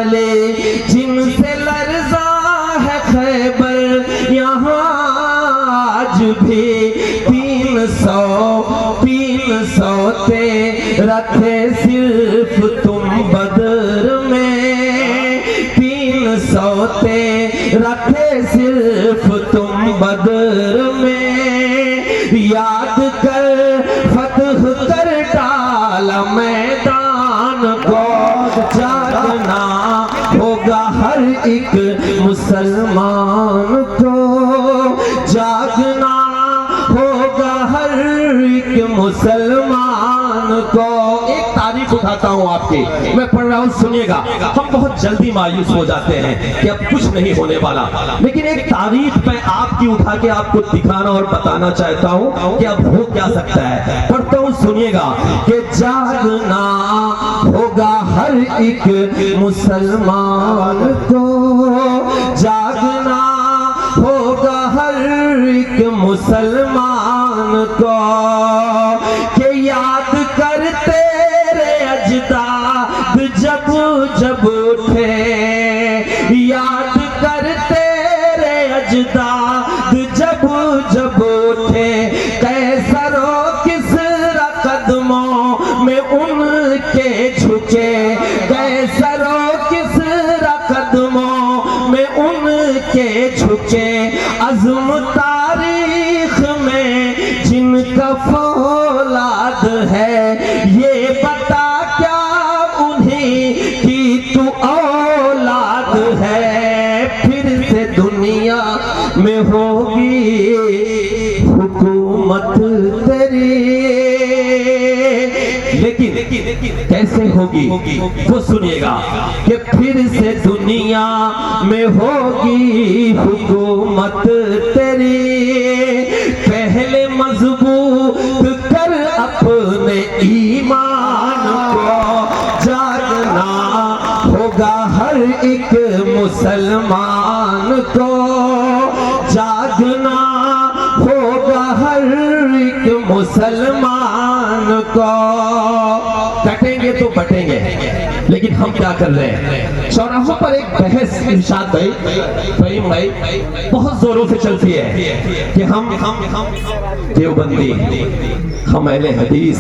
वाले जिनसे लर्जा है खैबर यहाँ आज भी 300 तेरा थे सिर्फ तुम बदर में 300 तेरा थे सिर्फ तुम बदर में याद कर फतह कर डाला मैदान को जागना होगा हर एक मुसलमान को जागना होगा हर एक मुसलमान को। एक तारीख उठाता हूं आपकी, मैं पढ़ रहा हूं, सुनिएगा। हम बहुत जल्दी मायूस हो जाते हैं कि अब कुछ नहीं होने वाला, लेकिन एक तारीख मैं आपकी उठा के आपको दिखाना और बताना चाहता हूं कि अब हो क्या सकता है। पढ़ता हूं, सुनिएगा कि जागना होगा हर एक मुसलमान को, जागना होगा हर एक मुसलमान को कि याद कर तेरे अजदाद जब जब उठे, याद कर तेरे अजदाद जब जब उठे, कैसरो किसरा कदमों में उनके झुके, कैसरो किसरा कदमों में उनके झुके, अज़्म तारीख में जिनका फौलाद है ये बता क्या उन्हीं की तू औलाद है। फिर से दुनिया में होगी हुकूमत तेरी, लेकिन कैसे होगी वो सुनिएगा कि फिर से दुनिया में होगी हुकूमत तेरी, पहले मजबूत कर अपने ईमान को, जागना होगा हर एक मुसलमान को, जागना होगा हर एक मुसलमान को। कटेंगे तो बटेंगे, लेकिन हम क्या कर रहे हैं? चौराहों पर एक बहस इरशाद भाई बहुत जोरों से चलती है कि हम देवबंदी, हम अहले हदीस,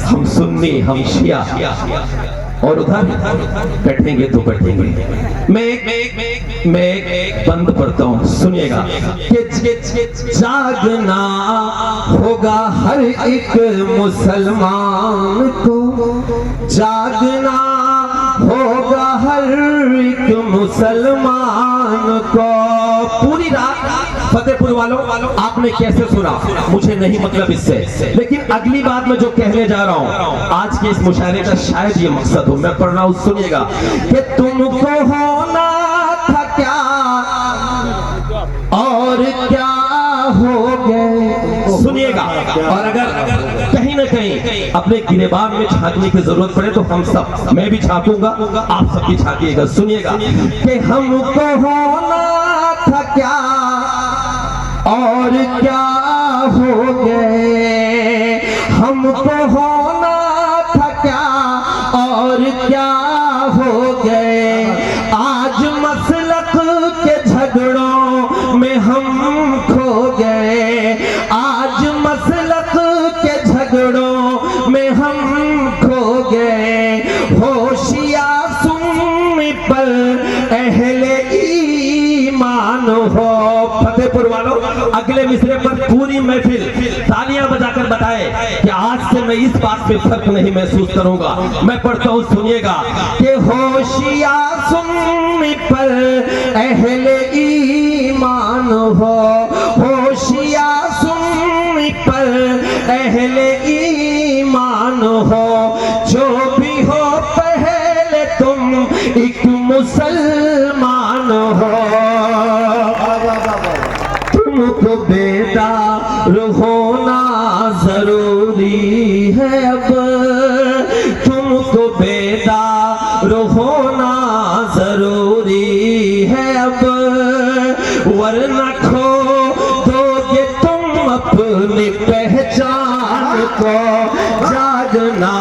हम सुन्नी, हम शिया, और उधर कटेंगे तो कटेंगे। मैं एक बंद पढ़ता हूं, सुनिएगा कि जागना होगा हर एक मुसलमान को, जागना होगा हर एक मुसलमान को। पूरी रात फतेहपुर वालों आपने कैसे सुना मुझे नहीं मतलब इससे, लेकिन अगली बात मैं जो कहने जा रहा हूं आज के इस मुशायरे का शायद ये मकसद हो। मैं पढ़ रहा हूं, सुनिएगा कि तुमको होना था क्या और क्या हो गए। सुनिएगा, और अगर कहीं ना कहीं अपने गिरेबान में झांकने की जरूरत पड़े तो हम सब, मैं भी झांकूंगा, आप सब भी झांकिएगा। सुनिएगा कि हमको होना था क्या और क्या हो गए, हमको होना था क्या और क्या हो गए, आज मसलक के झगड़ों में हम खो गए, आज मसलक के झगड़ों में हम खो गए, होशिया सुन्नी पर अहले ईमान हो। फतेहपुर वालों अगले मिसरे पर पूरी महफिल तालियां बजाकर बताए कि आज से मैं इस बात पे फर्क नहीं महसूस करूंगा। मैं पढ़ता हूं, सुनिएगा कि होशिया सुन्नी पर अहले ईमान हो, होशिया सुन्नी पर अहले ईमान हो, जो भी हो पहले तुम एक मुसलमान हो। तुमको बेदार होना जरूरी है अब, तुमको बेदार होना जरूरी है अब, वरना खो दोगे तुम अपनी पहचान को। जागना,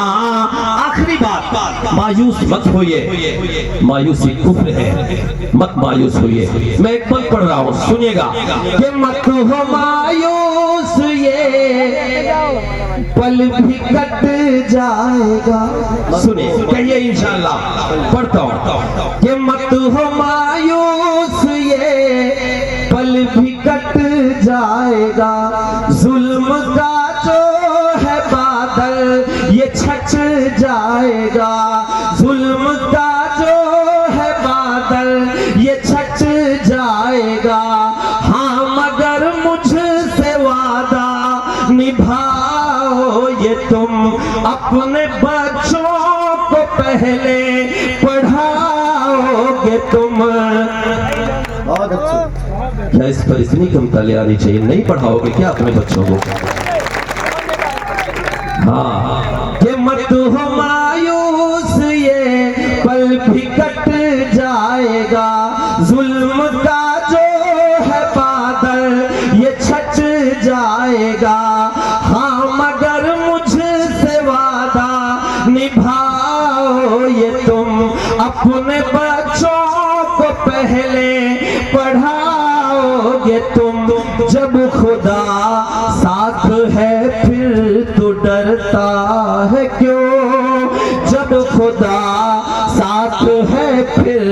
आखिरी बात, मायूस मत होइए, मायूसी कुफ्र है, मत मायूस होइए। मैं एक पद पढ़ रहा हूँ, सुनिएगा कि मत हो मायूस, ये पल भी कट जाएगा। सुनिए, कहिए इंशाअल्लाह, पढ़ता हूँ कि मत हो मायूस, ये पल भी कट जाएगा। जुल्म का जो है बादल ये छट जाएगा। जुल्म का जो है बादल ये छट जाएगा। हाँ मगर मुझसे वादा निभाओ ये तुम, अपने बच्चों को पहले पढ़ाओगे तुम। बहुत अच्छा। क्या इस पर इतनी कम ताली आनी चाहिए? नहीं पढ़ाओगे क्या अपने बच्चों को? हाँ, कि मत हो मायूस, ये पल भी कट जाएगा। जुल्म का जो है बादल ये छट जाएगा। हाँ मगर मुझसे वादा निभाओ ये तुम, अपने बच्चों को पहले पढ़ाओगे तुम। जब खुदा साथ है फिर तो डरता है क्यों? जब खुदा साथ है फिर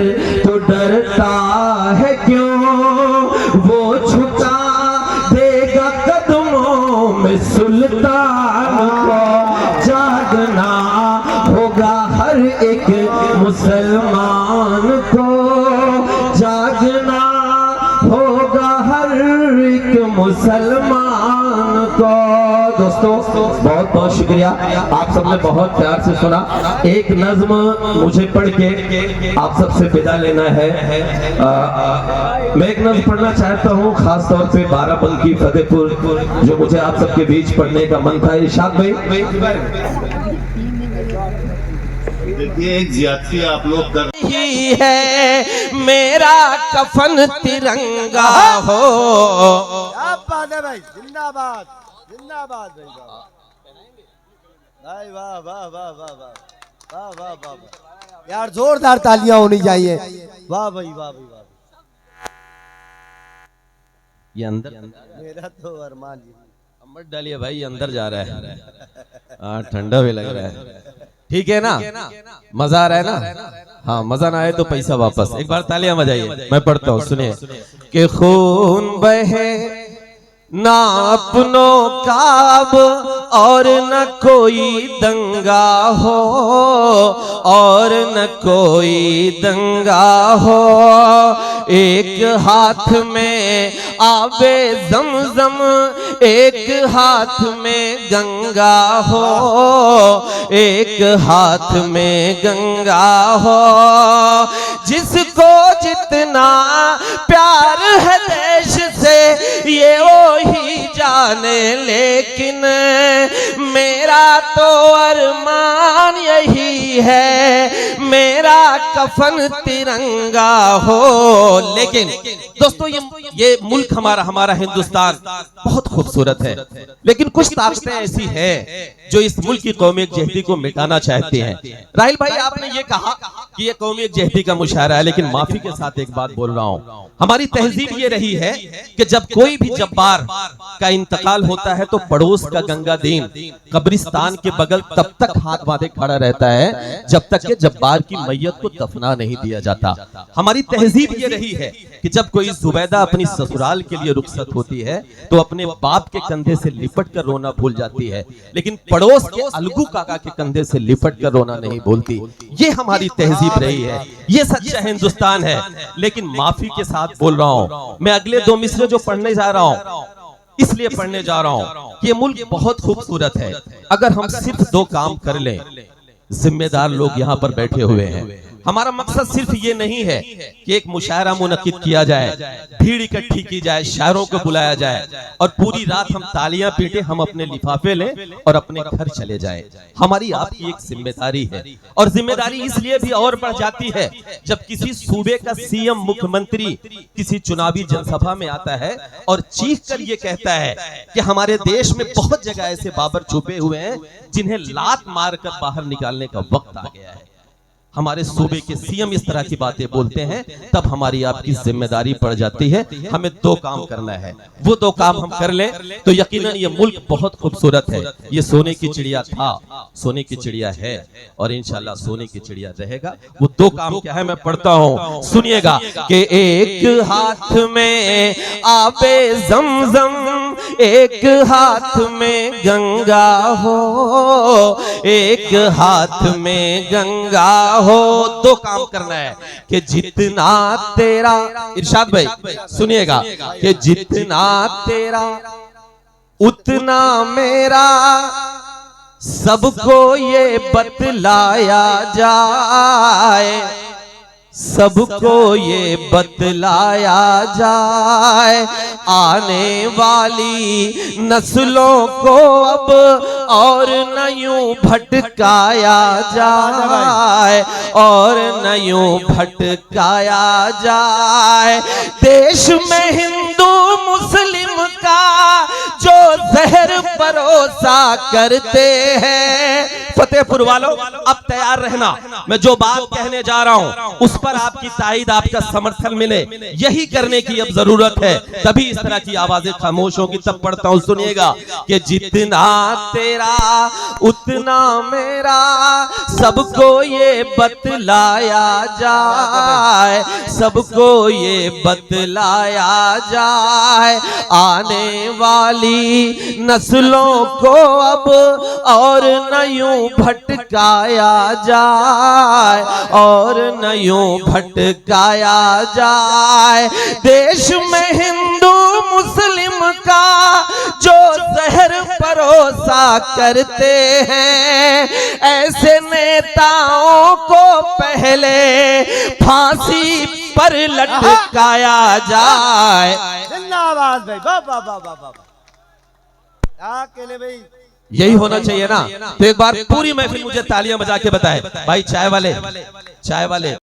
तो डरता है क्यों? वो झुका देगा कदमों में सुल्तान को। जागना होगा हर एक मुसलमान को, जागना होगा हर एक मुसलमान को। दोस्तों बहुत बहुत शुक्रिया, आप सबने बहुत प्यार से सुना। एक नज्म मुझे पढ़ के आप सबसे विदा लेना है। मैं एक नज्म पढ़ना चाहता हूँ, खास तौर पे बाराबंकी फतेहपुर, जो मुझे आप सबके बीच पढ़ने का मन था। इरशाद भाई, देखिए एक ज्यादती आप लोग कर ही है मेरा कफन तिरंगा हो। क्या बात है भाई, जिंदाबाद जिंदाबाद भाई, वाह वाह वाह वाह वाह वाह वाह वाह यार, जोरदार तालियां होनी चाहिए। वाह भाई वाह भाई वाह। ये अंदर मेरा तो अरमान जी, मत डालिए भाई, ये अंदर जा रहा है। हाँ ठंडा भी लग रहा है, ठीक है ना? मजा आ रहा है ना? हाँ, मजा ना आए तो पैसा वापस। एक बार तालियां बजाइए, मैं पढ़ता हूँ, सुनिए। कि खून बहे ना अपनों का अब और न कोई दंगा हो, और न कोई दंगा हो। एक हाथ में आबे ज़मज़म, एक हाथ में गंगा हो, एक हाथ में गंगा हो। जिसको जितना प्यार है देश से ये वही जाने, लेकिन मेरा तो अरमान यही है मेरा कफन तिरंगा हो। लेकिन दोस्तों ये मुल्क हमारा हिंदुस्तान बहुत खूबसूरत है, लेकिन कुछ ताकतें ऐसी है जो इस मुल्क की कौमी यकजहती को मिटाना चाहती हैं। राहिल भाई, आपने ये कहा कि ये कौमी यकजहती का मुशायरा है, लेकिन माफी के साथ एक बात बोल रहा हूं, हमारी तहजीब ये रही है कि जब कोई भी जब्बार का इंतकाल होता है तो पड़ोस का गंगादीन कब्रिस्तान के बगल तब तक हाथ बांधे खड़ा रहता है जब तक कि जब्बार की मैयत को दफना नहीं दिया जाता। हमारी तहजीब ये रही है कि जब कोई जुबैदा अपनी ससुराल के लिए रुखसत होती है तो अपने बाप के कंधे से लिपट कर रोना भूल जाती है, लेकिन पड़ोस के अलगू काका के कंधे से लिपट कर रोना नहीं भूलती। ये हमारी तहजीब रही है, ये सच्चा हिंदुस्तान है। लेकिन माफी के साथ बोल रहा हूं, मैं अगले दो मिसरे जो पढ़ने जा रहा हूं इसलिए पढ़ने जा रहा हूं कि ये मुल्क बहुत खूबसूरत है। अगर हम सिर्फ दो काम कर लें, जिम्मेदार लोग यहां पर बैठे हुए हैं, हमारा मकसद सिर्फ ये नहीं है कि एक मुशायरा मुनक्किद किया जाए, भीड़ इकट्ठी की जाए, शायरों को बुलाया जाए और पूरी रात हम तालियां पीटे, हम अपने लिफाफे लें और अपने घर चले जाएं। हमारी आपकी एक जिम्मेदारी है और जिम्मेदारी इसलिए भी और बढ़ जाती है जब किसी सूबे का सीएम मुख्यमंत्री किसी चुनावी जनसभा में आता है और चीख कर ये कहता है कि हमारे देश में बहुत जगह ऐसे बाबर छुपे हुए हैं जिन्हें लात मारकर बाहर निकालने का वक्त आ गया है। हमारे सूबे के सीएम इस तरह की बातें बोलते हैं, तब हमारी आपकी जिम्मेदारी पड़ जाती है। हमें दो काम करना है, वो दो काम हम कर लें तो यकीनन ये मुल्क बहुत खूबसूरत है। ये सोने की चिड़िया था, सोने की चिड़िया है और इंशाल्लाह सोने की चिड़िया रहेगा। वो दो काम क्या है मैं पढ़ता हूं, सुनिएगा कि एक हाथ में आबे ज़मज़म, एक हाथ में गंगा हो, एक हाथ में गंगा हो। दो काम करना है कि जितना तेरा, इरशाद भाई सुनिएगा, कि जितना तेरा उतना मेरा, सबको ये बतलाया जाए, सबको ये बतलाया जाए, आने वाली नस्लों को अब और न यूं भटकाया जाए, और न यूं भटकाया जाए। देश में हिंदू मुस्लिम का जो जहर परोसा करते हैं, फतेहपुर वालों अब तैयार रहना, मैं जो बात कहने जा रहा हूं उस पर आपकी ताईद, आपका समर्थन मिले, यही करने की अब जरूरत है, तभी इस तरह की आवाजें खामोश होगी। तब पढ़ता हूं, सुनिएगा कि जितना तेरा उतना मेरा, सबको ये बतलाया जाए, सबको ये बतलाया जाए, आने वाली नस्लों को अब और न यूं भटकाया जाए, और न यूं भटकाया जाए। देश में हिंदू मुस्लिम का जो जहर परोसा करते हैं, ऐसे नेताओं को पहले फांसी पर लटकाया जाए। जिंदाबाद भाई, वाह वाह वाह वाह वाह, क्या केले भाई, यही होना चाहिए ना। तो एक बार पूरी महफिल मुझे तालियां बजा के बताए भाई, चाय वाले, चाय वाले